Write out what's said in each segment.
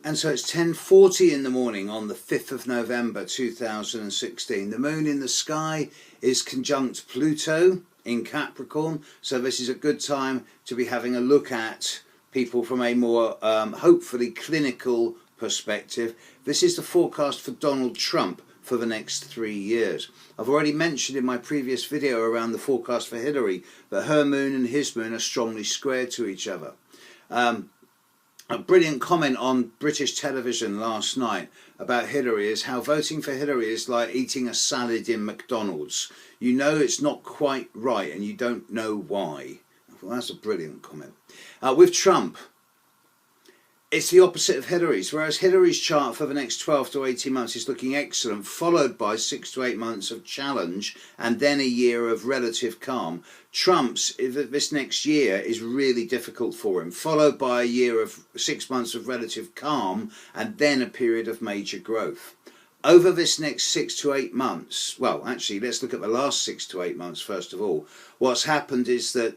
And so it's 10:40 in the morning on the 5th of November 2016. The moon in the sky is conjunct Pluto in Capricorn, so this is a good time to be having a look at people from a more hopefully clinical perspective. This is the forecast for Donald Trump for the next 3 years. I've already mentioned in my previous video around the forecast for Hillary that her moon and his moon are strongly squared to each other. A brilliant comment on British television last night about Hillary is how voting for Hillary is like eating a salad in McDonald's. You know it's not quite right and you don't know why. Well, that's a brilliant comment. With Trump, it's the opposite of Hillary's. Whereas Hillary's chart for the next 12 to 18 months is looking excellent, followed by 6 to 8 months of challenge and then a year of relative calm. Trump's, this next year is really difficult for him, followed by a year of 6 months of relative calm and then a period of major growth. Over this next 6 to 8 months, well, actually, let's look at the last 6 to 8 months first of all. What's happened is that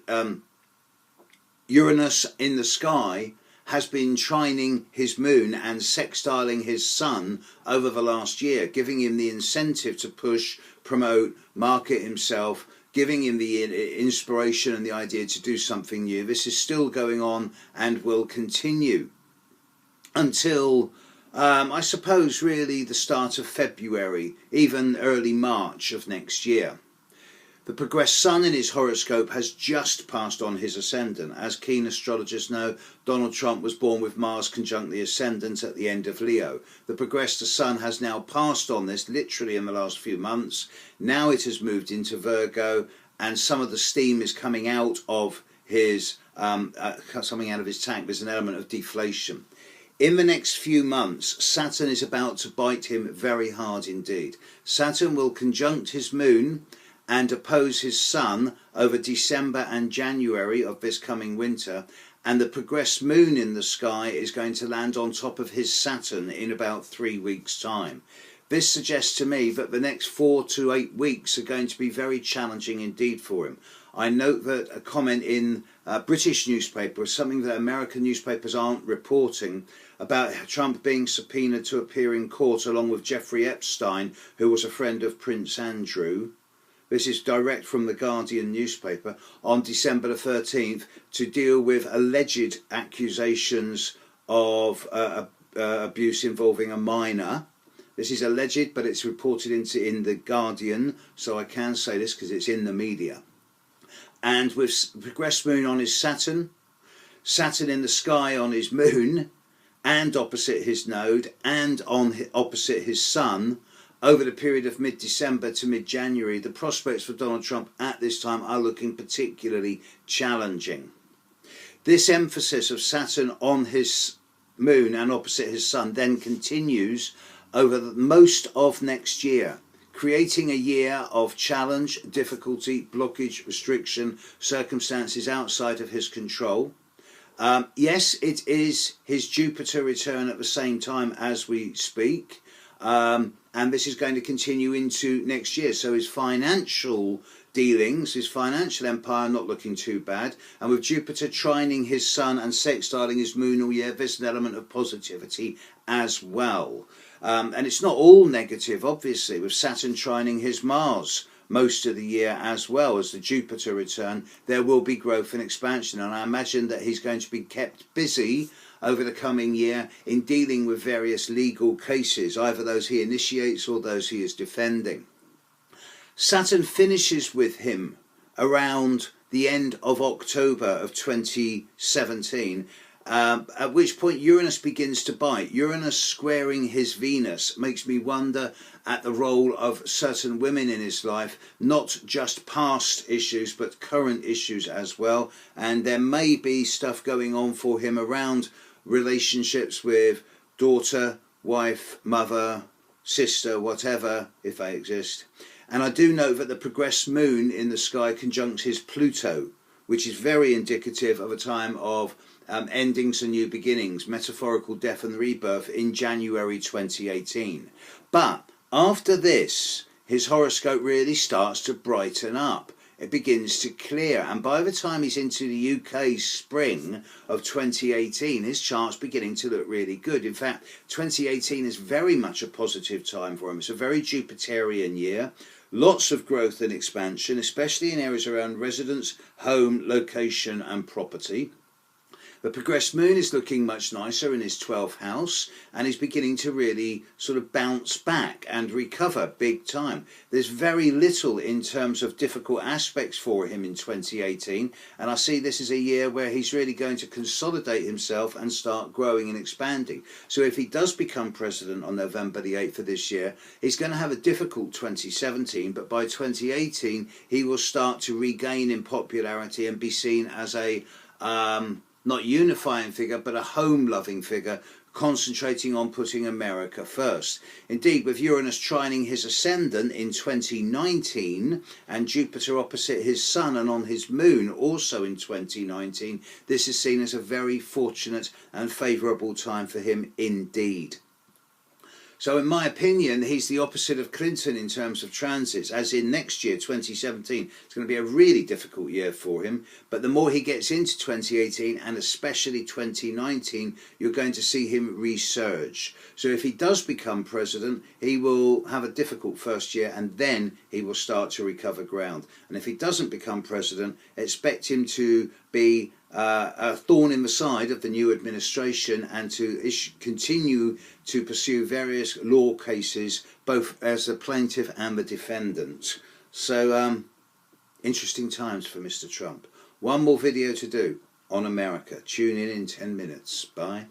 Uranus in the sky has been trining his moon and sextiling his sun over the last year, giving him the incentive to push, promote, market himself, giving him the inspiration and the idea to do something new. This is still going on and will continue until, I suppose, really the start of February, even early March of next year. The progressed sun in his horoscope has just passed on his ascendant. As keen astrologers know, Donald Trump was born with Mars conjunct the ascendant at the end of Leo. The progressed sun has now passed on this literally in the last few months. Now it has moved into Virgo and some of the steam is coming out of his tank. There's an element of deflation. In the next few months, Saturn is about to bite him very hard indeed. Saturn will conjunct his moon and oppose his sun over December and January of this coming winter, and the progressed moon in the sky is going to land on top of his Saturn in about 3 weeks' time. This suggests to me that the next 4 to 8 weeks are going to be very challenging indeed for him. I note that a comment in a British newspaper is something that American newspapers aren't reporting about Trump being subpoenaed to appear in court along with Jeffrey Epstein, who was a friend of Prince Andrew. This is direct from the Guardian newspaper on December the 13th to deal with alleged accusations of abuse involving a minor. This is alleged, but it's reported in the Guardian, so I can say this because it's in the media. And with progressed moon on his Saturn, Saturn in the sky on his moon, and opposite his node, and opposite his sun, over the period of mid-December to mid-January, the prospects for Donald Trump at this time are looking particularly challenging. This emphasis of Saturn on his moon and opposite his sun then continues over most of next year, creating a year of challenge, difficulty, blockage, restriction, circumstances outside of his control. Yes, it is his Jupiter return at the same time as we speak. And this is going to continue into next year. So his financial dealings, his financial empire not looking too bad. And with Jupiter trining his sun and sextiling his moon all year, there's an element of positivity as well. And it's not all negative, obviously, with Saturn trining his Mars most of the year as well as the Jupiter return. There will be growth and expansion. And I imagine that he's going to be kept busy over the coming year in dealing with various legal cases, either those he initiates or those he is defending. Saturn finishes with him around the end of October of 2017, at which point Uranus begins to bite. Uranus squaring his Venus makes me wonder at the role of certain women in his life, not just past issues but current issues as well, and there may be stuff going on for him around relationships with daughter, wife, mother, sister, whatever, if they exist. And I do note that the progressed moon in the sky conjuncts his Pluto, which is very indicative of a time of endings and new beginnings, metaphorical death and rebirth in January 2018. But after this, his horoscope really starts to brighten up. it begins to clear. And by the time he's into the UK spring of 2018, his chart's beginning to look really good. In fact, 2018 is very much a positive time for him. It's a very Jupiterian year. Lots of growth and expansion, especially in areas around residence, home, location and property. The progressed moon is looking much nicer in his 12th house, and he's beginning to really sort of bounce back and recover big time. There's very little in terms of difficult aspects for him in 2018, and I see this as a year where he's really going to consolidate himself and start growing and expanding. So if he does become president on November the 8th of this year, he's going to have a difficult 2017, but by 2018 he will start to regain in popularity and be seen as a not unifying figure, but a home-loving figure, concentrating on putting America first. Indeed, with Uranus trining his ascendant in 2019 and Jupiter opposite his sun and on his moon also in 2019, this is seen as a very fortunate and favourable time for him indeed. So in my opinion, he's the opposite of Clinton in terms of transits, as in next year, 2017, it's going to be a really difficult year for him. But the more he gets into 2018 and especially 2019, you're going to see him resurge. So if he does become president, he will have a difficult first year and then he will start to recover ground. And if he doesn't become president, expect him to be a thorn in the side of the new administration and to continue to pursue various law cases, both as the plaintiff and the defendant. So interesting times for Mr. Trump. One more video to do on America. Tune in 10 minutes. Bye.